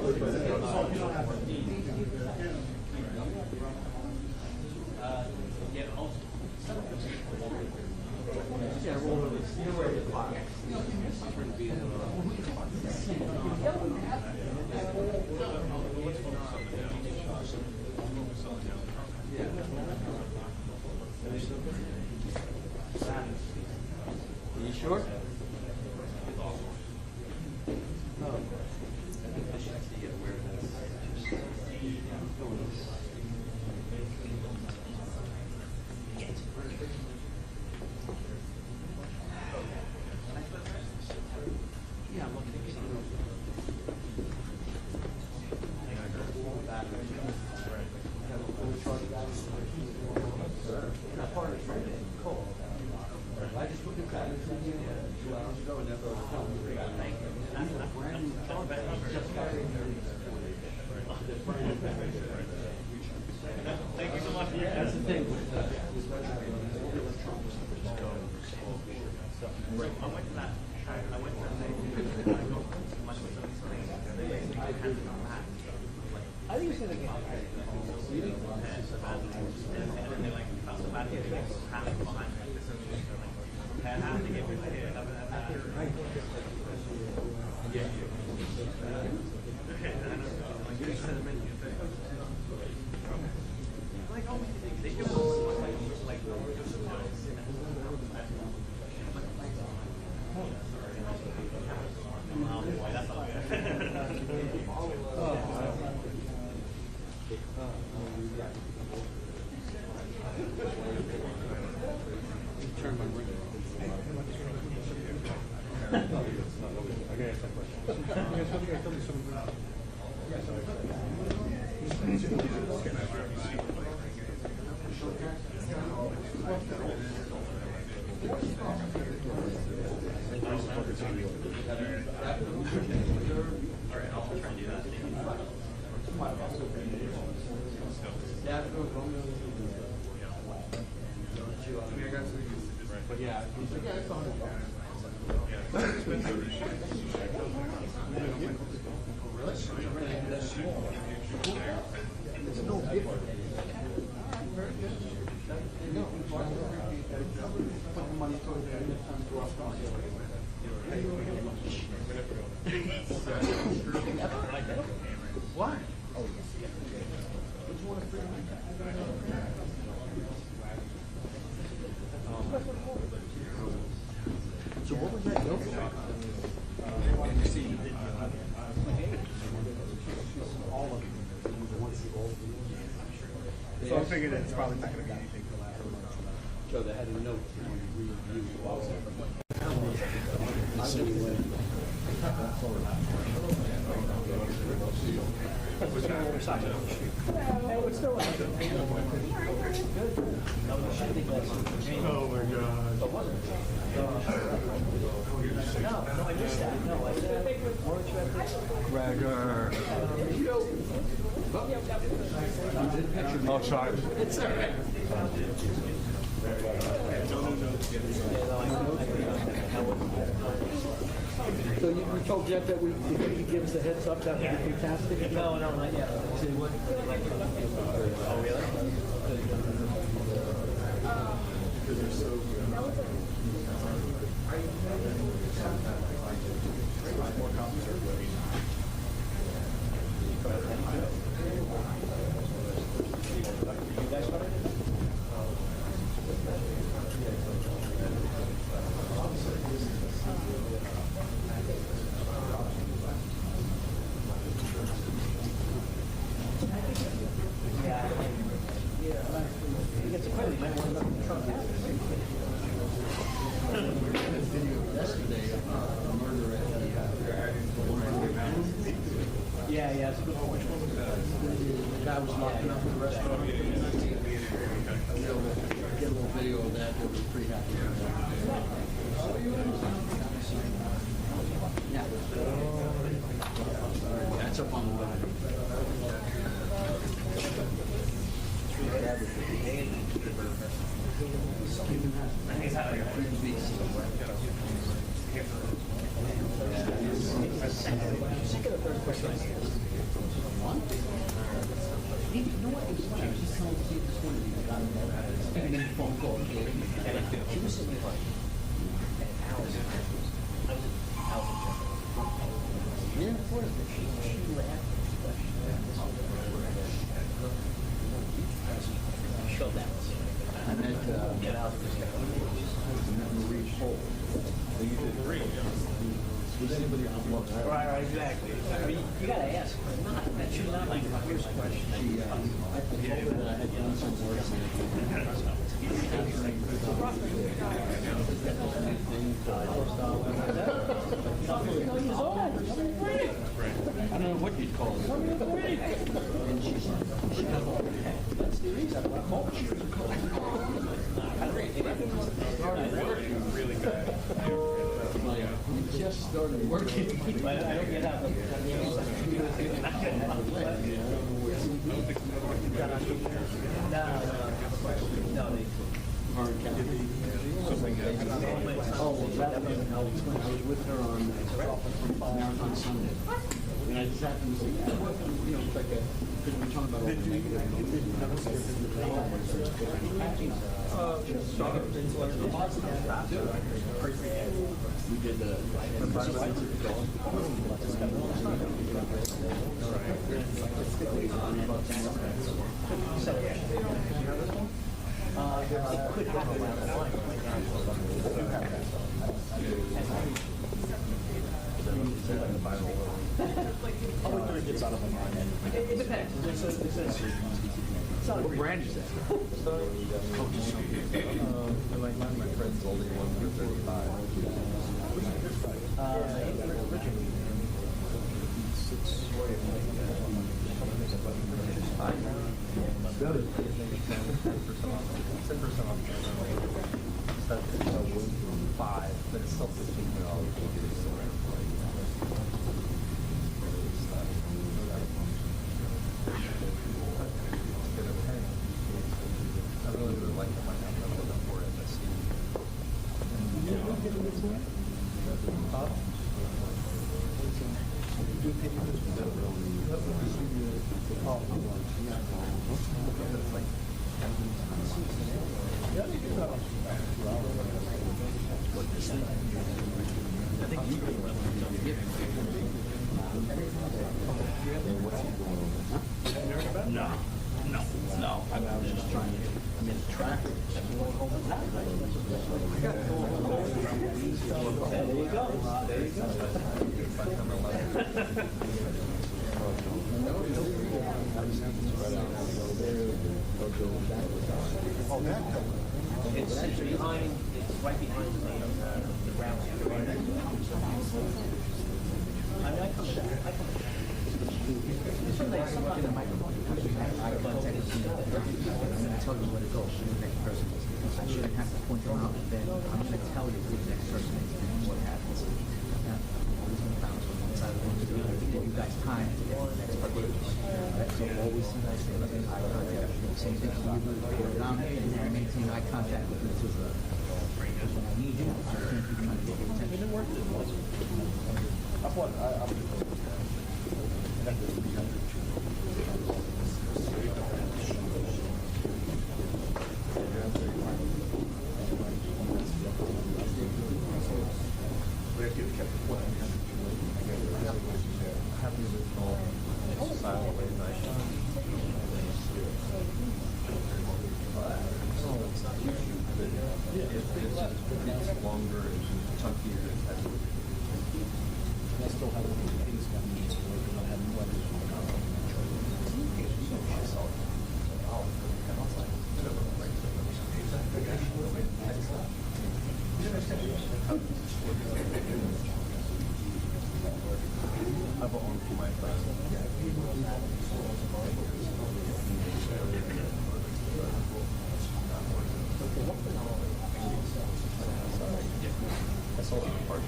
You sure? Thank you so much. That's the thing with I went to that. I went to that thing. I think it's going to get And then they like felt so bad getting behind me. And I have to get my head up and yeah. Like, oh, they give us like oh boy, that's all good. turn my ring. But yeah, he's like, yeah, it's $100. It's no different. Put the money towards it and time to us. Why? Oh, yes. What do you want to bring? So what was that go for? All of them. So I'm thinking it's probably not going to be anything for the last month. So they had a note on review also. Oh my God. No, I missed that. No, I said Gregor. I'll try. it's all right. So you told Jeff that if he could give us a heads up, that would be fantastic? No, not yet. Oh really? Yeah, it's a good point. The guy was locking up in the restaurant. Get a little video of that. They were pretty happy with that. Yeah. That's up on the web. Second or third question. You know what? It was funny. I was just telling Steve this morning. I got a phone call. She was sitting there like, hours. Yeah, of course. She laughed. Show that. I met Marie Scholl. You did great. Right, exactly. I mean, you gotta ask her. Not that she's not like here's a question. I told her that I had done some work on I don't know what you'd call it. And she said, that's the reason I called you. Really good. We just started working. I don't get out of No, they. Oh, well, that was, I was with her on Marathon Sunday. And I just happened to say, yeah, what, you know, it's like a, because we're talking about all the negative. We did the It could happen around the line. It depends. what brand is that? Like my friend's only one for 35. $5, but it's still $15. I really would like to find out what the for MSC. No. I was just trying to, I mean, track it. There you go. There you go. It's behind, it's right behind the round. I mean, I come back. It's something in the microphone. I tell you where to go. The next person. I shouldn't have to point them out. Then I'm going to tell you who the next person is and what happens. Always going to bounce from one side of the room to the other to give you guys time to get to the next person. So always see nice things like eye contact. Same thing for you. I'm here and maintain eye contact with you. When I need you, I can't keep trying to get your attention. It's longer and chunkier and heavier. I still have things got me, so we're not having weather. I have one for my friend. That's all part.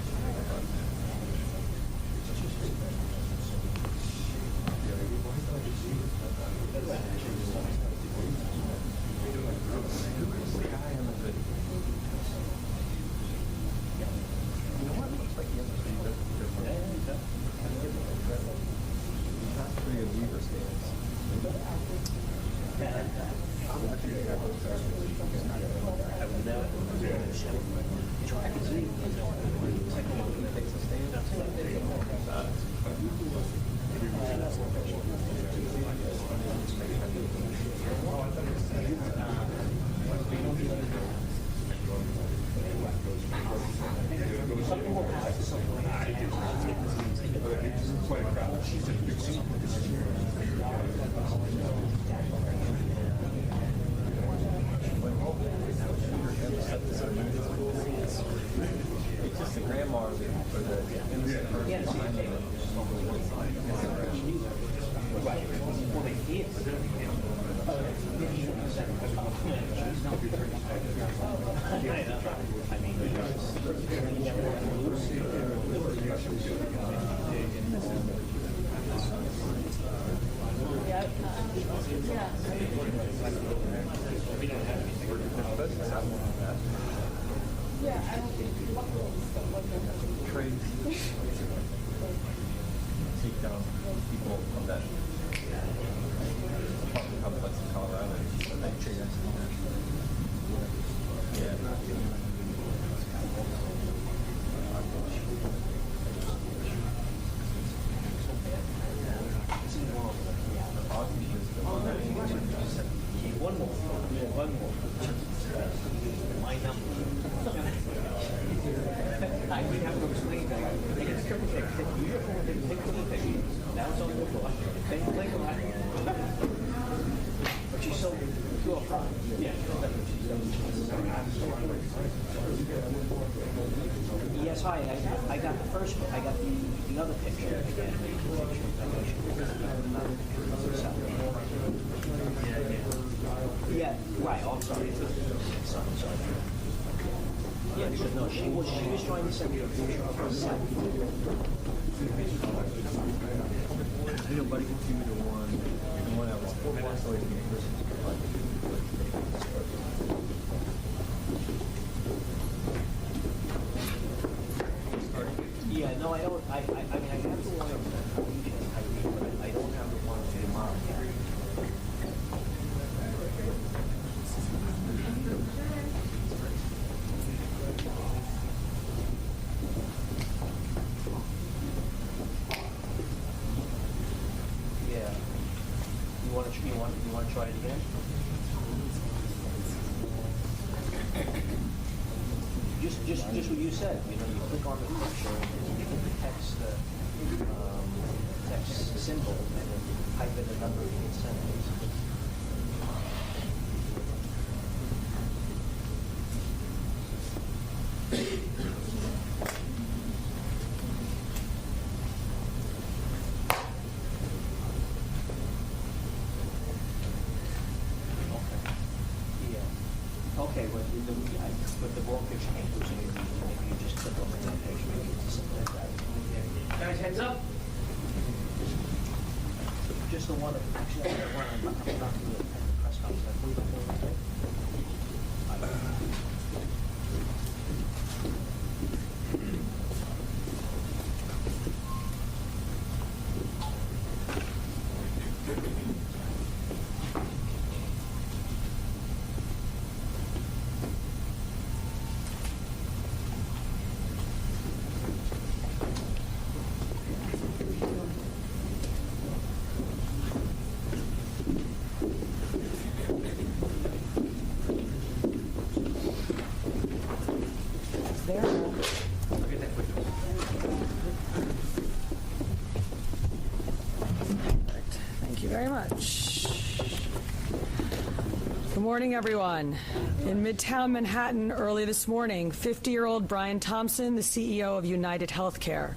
It's just the grandma or the innocent person behind it. Trade. Take down people from that apartment complex in Colorado. They trade us. One more. My number. I would have to explain that. I get a triple pick. You get one pick, take the pick. Now it's on the floor. Then you play a lot. But she's so pure fun. Yeah. Yes, hi. I got the first. I got the other picture. Yeah, right. Oh, I'm sorry. Sorry. Yeah, because no, she was trying to send me a picture of herself. You know, buddy, give me the one that was 4 blocks away from the person's Yeah, no, I don't. I mean, I have the one of but I don't have the one of tomorrow. Yeah. You want to try it again? Just what you said. You know, you click on the picture and you hit the text symbol and then type in the number you can send. Okay, but the wrong picture came through, so maybe you just click over that picture, maybe it's something like that. Guys, heads up. Just the one, actually, I got one, I'm not doing the press conference, I believe I'm doing it. Thank you very much. Good morning, everyone. In Midtown Manhattan early this morning, 50-year-old Brian Thompson, the CEO of UnitedHealthcare,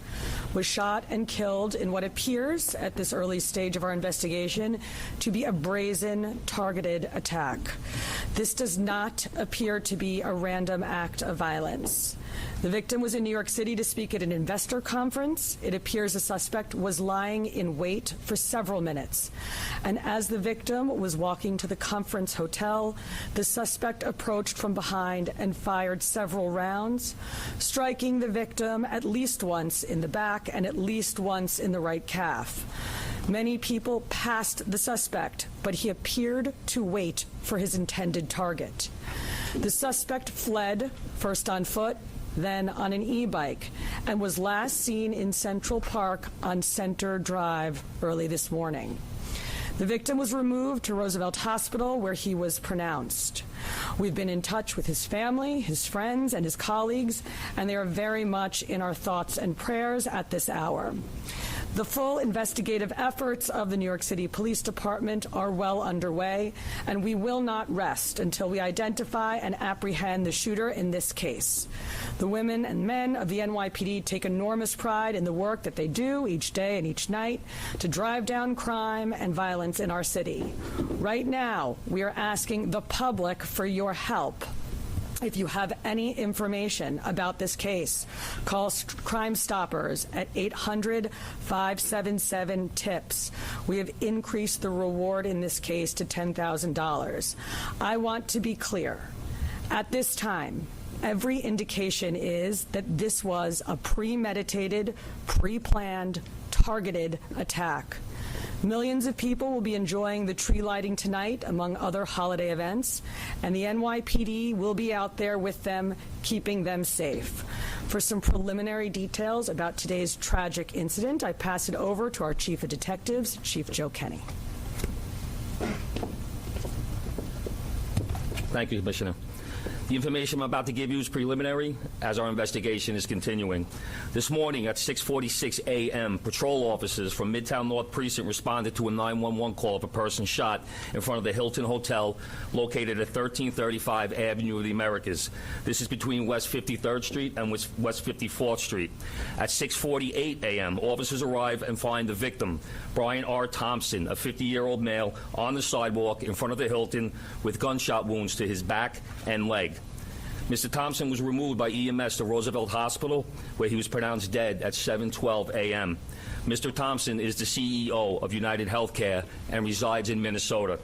was shot and killed in what appears, at this early stage of our investigation, to be a brazen, targeted attack. This does not appear to be a random act of violence. The victim was in New York City to speak at an investor conference. It appears the suspect was lying in wait for several minutes. And as the victim was walking to the conference hotel, the suspect approached from behind and fired several rounds, striking the victim at least once in the back and at least once in the right calf. Many people passed the suspect, but he appeared to wait for his intended target. The suspect fled, first on foot, then on an e-bike, and was last seen in Central Park on Center Drive early this morning. The victim was removed to Roosevelt Hospital, where he was pronounced. We've been in touch with his family, his friends, and his colleagues, and they are very much in our thoughts and prayers at this hour. The full investigative efforts of the New York City Police Department are well underway, and we will not rest until we identify and apprehend the shooter in this case. The women and men of the NYPD take enormous pride in the work that they do each day and each night to drive down crime and violence in our city. Right now, we are asking the public for your help. If you have any information about this case, call Crime Stoppers at 800-577-TIPS. We have increased the reward in this case to $10,000. I want to be clear. At this time, every indication is that this was a premeditated, pre-planned, targeted attack. Millions of people will be enjoying the tree lighting tonight, among other holiday events, and the NYPD will be out there with them, keeping them safe. For some preliminary details about today's tragic incident, I pass it over to our Chief of Detectives, Chief Joe Kenny. Thank you, Commissioner. The information I'm about to give you is preliminary as our investigation is continuing. This morning at 6:46 a.m., patrol officers from Midtown North Precinct responded to a 911 call of a person shot in front of the Hilton Hotel located at 1335 Avenue of the Americas. This is between West 53rd Street and West 54th Street. At 6:48 a.m., officers arrive and find the victim, Brian R. Thompson, a 50-year-old male, on the sidewalk in front of the Hilton with gunshot wounds to his back and leg. Mr. Thompson was removed by EMS to Roosevelt Hospital, where he was pronounced dead at 7:12 a.m. Mr. Thompson is the CEO of UnitedHealthcare and resides in Minnesota.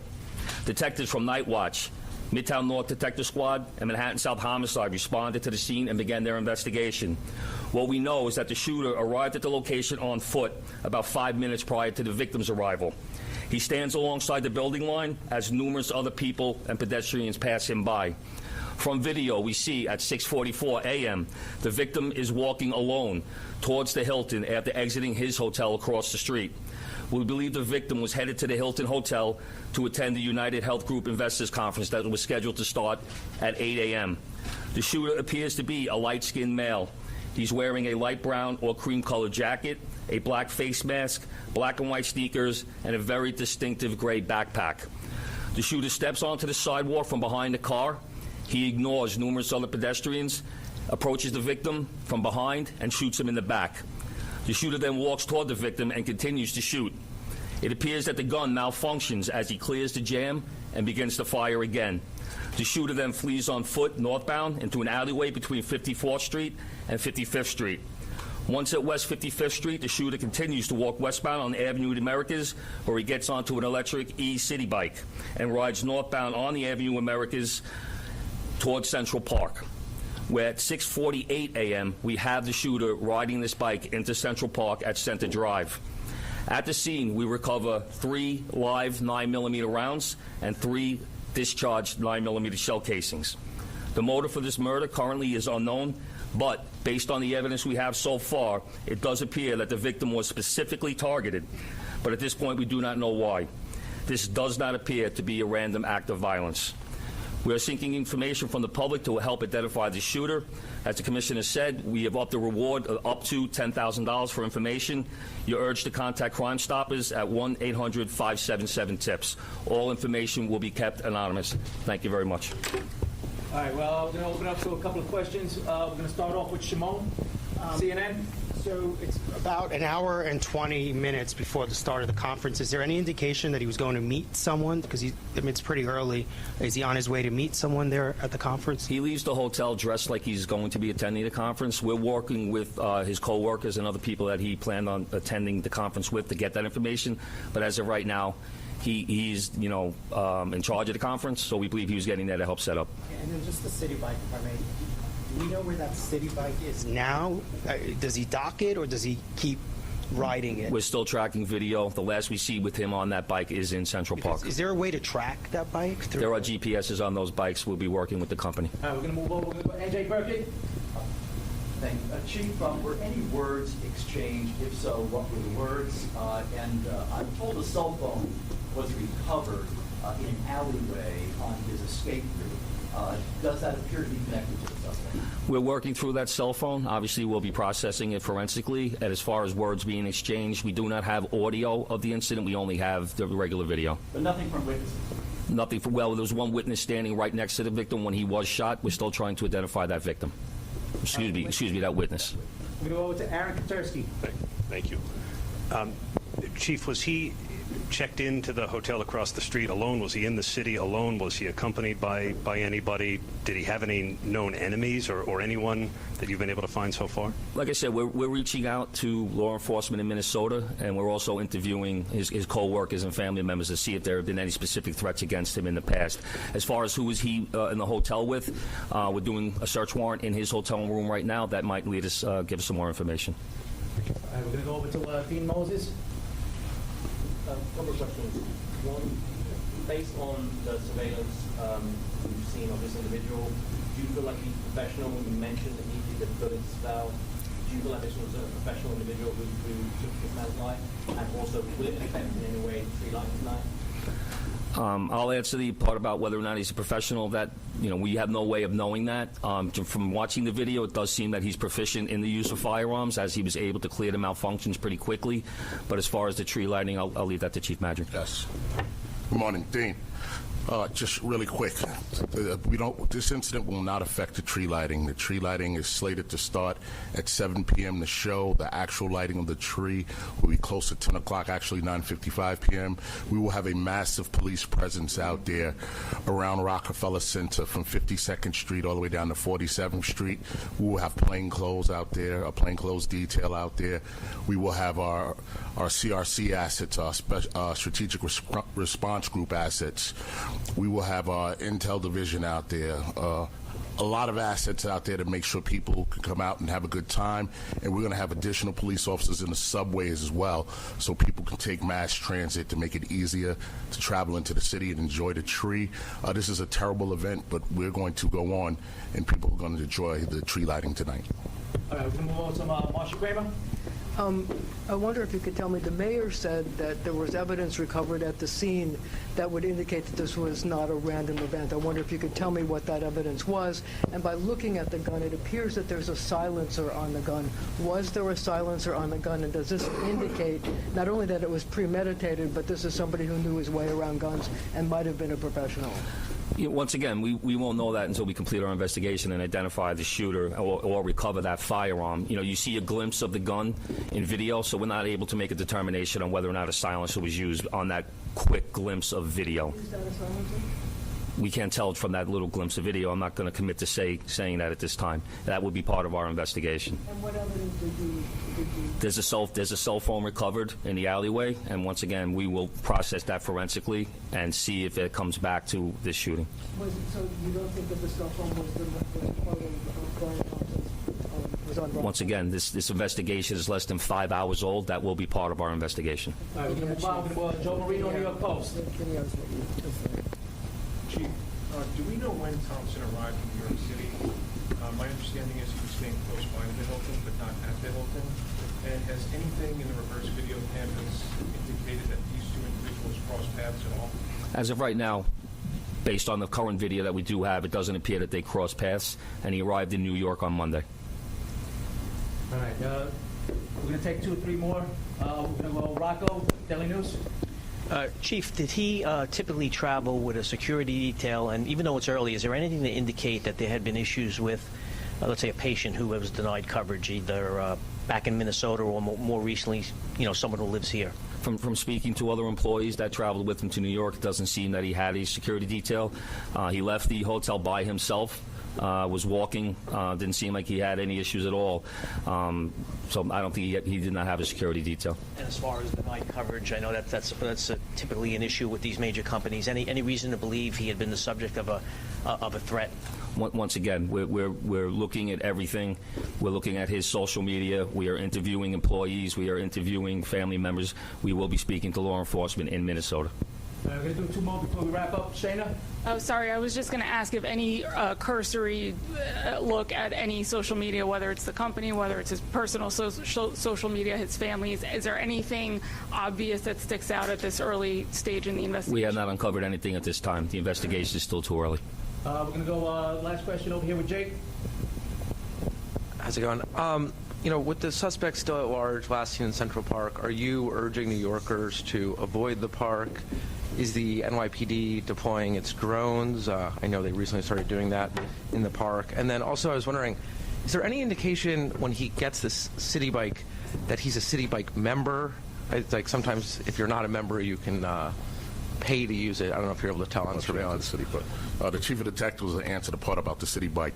Detectives from Night Watch, Midtown North Detective Squad, and Manhattan South Homicide responded to the scene and began their investigation. What we know is that the shooter arrived at the location on foot about 5 minutes prior to the victim's arrival. He stands alongside the building line as numerous other people and pedestrians pass him by. From video, we see at 6:44 a.m. the victim is walking alone towards the Hilton after exiting his hotel across the street. We believe the victim was headed to the Hilton Hotel to attend the United Health Group Investors Conference that was scheduled to start at 8 a.m. The shooter appears to be a light-skinned male. He's wearing a light brown or cream-colored jacket, a black face mask, black and white sneakers, and a very distinctive gray backpack. The shooter steps onto the sidewalk from behind the car. He ignores numerous other pedestrians, approaches the victim from behind, and shoots him in the back. The shooter then walks toward the victim and continues to shoot. It appears that the gun malfunctions as he clears the jam and begins to fire again. The shooter then flees on foot northbound into an alleyway between 54th Street and 55th Street. Once at West 55th Street, the shooter continues to walk westbound on Avenue of the Americas, where he gets onto an electric e-city bike and rides northbound on the Avenue of Americas towards Central Park, where at 6:48 a.m. we have the shooter riding this bike into Central Park at Center Drive. At the scene, we recover 3 live 9mm rounds and 3 discharged 9mm shell casings. The motive for this murder currently is unknown, but based on the evidence we have so far, it does appear that the victim was specifically targeted, but at this point we do not know why. This does not appear to be a random act of violence. We are seeking information from the public to help identify the shooter. As the Commissioner said, we have upped the reward up to $10,000 for information. You're urged to contact Crime Stoppers at 1-800-577-TIPS. All information will be kept anonymous. Thank you very much. All right, well, we're going to open up to a couple of questions. We're going to start off with Shimon, CNN. So it's about an hour and 20 minutes before the start of the conference. Is there any indication that he was going to meet someone? Because it's pretty early. Is he on his way to meet someone there at the conference? He leaves the hotel dressed like he's going to be attending the conference. We're working with his co-workers and other people that he planned on attending the conference with to get that information. But as of right now, he's in charge of the conference, so we believe he was getting there to help set up. And then just the city bike, if I may. Do we know where that city bike is now? Does he dock it, or does he keep riding it? We're still tracking video. The last we see with him on that bike is in Central Park. Is there a way to track that bike? Through There are GPSs on those bikes. We'll be working with the company. All right, we're going to move over. We're going to go AJ Burkett. Thank you. Chief, were any words exchanged? If so, what were the words? I'm told a cell phone was recovered in an alleyway on his escape route. Does that appear to be connected to the suspect? We're working through that cell phone. Obviously, we'll be processing it forensically. And as far as words being exchanged, we do not have audio of the incident. We only have the regular video. But nothing from witnesses? Nothing. Well, there was one witness standing right next to the victim when he was shot. We're still trying to identify that victim. Excuse me, that witness. We're going to go over to Aaron Katursky. Thank you. Chief, was he checked into the hotel across the street alone? Was he in the city alone? Was he accompanied by anybody? Did he have any known enemies or anyone that you've been able to find so far? Like I said, we're reaching out to law enforcement in Minnesota, and we're also interviewing his co-workers and family members to see if there have been any specific threats against him in the past. As far as who was he in the hotel with, we're doing a search warrant in his hotel room right now. That might lead us, give us some more information. All right, we're going to go over to Dean Moses. A couple of questions. One, based on the surveillance you've seen of this individual, do you feel like he's professional? You mentioned that he did the bullets foul. Do you feel like this was a professional individual who took this man's life? And also, will it affect in any way tree life tonight? I'll answer the part about whether or not he's a professional. That, we have no way of knowing that. From watching the video, it does seem that he's proficient in the use of firearms, as he was able to clear the malfunctions pretty quickly. But as far as the tree lighting, I'll leave that to Chief Madrick. Yes. Good morning, Dean. Just really quick, this incident will not affect the tree lighting. The tree lighting is slated to start at 7 p.m. The show, the actual lighting of the tree will be close to 10 o'clock, actually 9:55 p.m. We will have a massive police presence out there around Rockefeller Center from 52nd Street all the way down to 47th Street. We will have plainclothes out there, a plainclothes detail out there. We will have our CRC assets, our Strategic Response Group assets. We will have our Intel division out there, a lot of assets out there to make sure people can come out and have a good time. And we're going to have additional police officers in the subways as well, so people can take mass transit to make it easier to travel into the city and enjoy the tree. This is a terrible event, but we're going to go on, and people are going to enjoy the tree lighting tonight. All right, we're going to move on to Marsha Kramer. I wonder if you could tell me, the mayor said that there was evidence recovered at the scene that would indicate that this was not a random event. I wonder if you could tell me what that evidence was. And by looking at the gun, it appears that there's a silencer on the gun. Was there a silencer on the gun? And does this indicate not only that it was premeditated, but this is somebody who knew his way around guns and might have been a professional? Once again, we won't know that until we complete our investigation and identify the shooter or recover that firearm. You see a glimpse of the gun in video, so we're not able to make a determination on whether or not a silencer was used on that quick glimpse of video. Is that a silencer? We can't tell from that little glimpse of video. I'm not going to commit to saying that at this time. That would be part of our investigation. And what evidence did you There's a cell phone recovered in the alleyway, and once again, we will process that forensically and see if it comes back to this shooting. So you don't think that the cell phone was part of Brian Thompson's, was on Brian? Once again, this investigation is less than 5 hours old. That will be part of our investigation. All right, we're going to move on to Joe Marino, New York Post. Chief, do we know when Thompson arrived in New York City? My understanding is he was staying close by to the Hilton, but not at the Hilton. And has anything in the reverse video cameras indicated that these two individuals crossed paths at all? As of right now, based on the current video that we do have, it doesn't appear that they crossed paths, and he arrived in New York on Monday. All right, we're going to take 2 or 3 more. We're going to go Rocco, Daily News. Chief, did he typically travel with a security detail? And even though it's early, is there anything to indicate that there had been issues with, let's say, a patient who was denied coverage, either back in Minnesota or more recently, someone who lives here? From speaking to other employees that traveled with him to New York, it doesn't seem that he had a security detail. He left the hotel by himself was walking. Didn't seem like he had any issues at all. So I don't think he did not have a security detail. And as far as the night coverage, I know that's typically an issue with these major companies. Any reason to believe he had been the subject of a threat? Once again, we're looking at everything. We're looking at his social media. We are interviewing employees. We are interviewing family members. We will be speaking to law enforcement in Minnesota. We're going to do 2 more before we wrap up. Shayna? Oh, sorry. I was just going to ask if any cursory look at any social media, whether it's the company, whether it's his personal social media, his family's, is there anything obvious that sticks out at this early stage in the investigation? We have not uncovered anything at this time. The investigation is still too early. We're going to go last question over here with Jake. How's it going? With the suspect still at large, last seen in Central Park, are you urging New Yorkers to avoid the park? Is the NYPD deploying its drones? I know they recently started doing that in the park. And then also I was wondering, is there any indication when he gets this city bike that he's a city bike member? It's like sometimes if you're not a member, you can pay to use it. I don't know if you're able to tell on surveillance. The chief of detectives will answer the part about the city bike.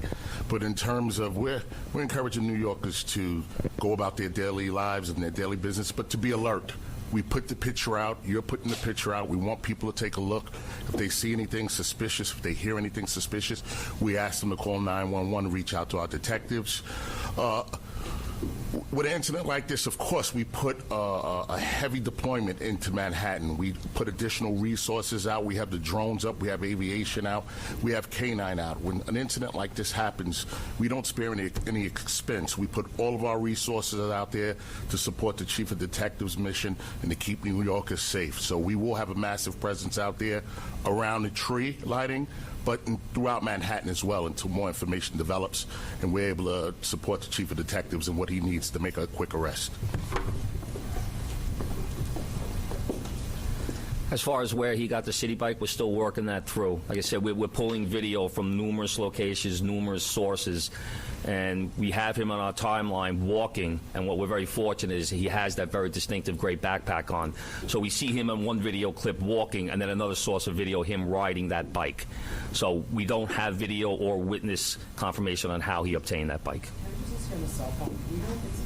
But in terms of we're encouraging New Yorkers to go about their daily lives and their daily business, but to be alert. We put the picture out. You're putting the picture out. We want people to take a look. If they see anything suspicious, if they hear anything suspicious, we ask them to call 911, reach out to our detectives. With an incident like this, of course, we put a heavy deployment into Manhattan. We put additional resources out. We have the drones up. We have aviation out. We have K-9 out. When an incident like this happens, we don't spare any expense. We put all of our resources out there to support the chief of detectives' mission and to keep New Yorkers safe. So we will have a massive presence out there around the tree lighting, but throughout Manhattan as well until more information develops and we're able to support the chief of detectives and what he needs to make a quick arrest. As far as where he got the city bike, we're still working that through. Like I said, we're pulling video from numerous locations, numerous sources, and we have him on our timeline walking, and what we're very fortunate is he has that very distinctive gray backpack on. So we see him in one video clip walking, and then another source of video, him riding that bike. So we don't have video or witness confirmation on how he obtained that bike. Can you just hear the cell phone? Do you know if it's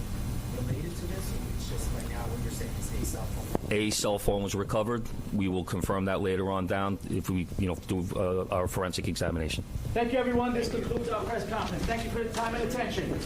related to this, or it's just right now when you're saying it's a cell phone? A cell phone was recovered. We will confirm that later on down if we, do our forensic examination. Thank you, everyone. This concludes our press conference. Thank you for your time and attention.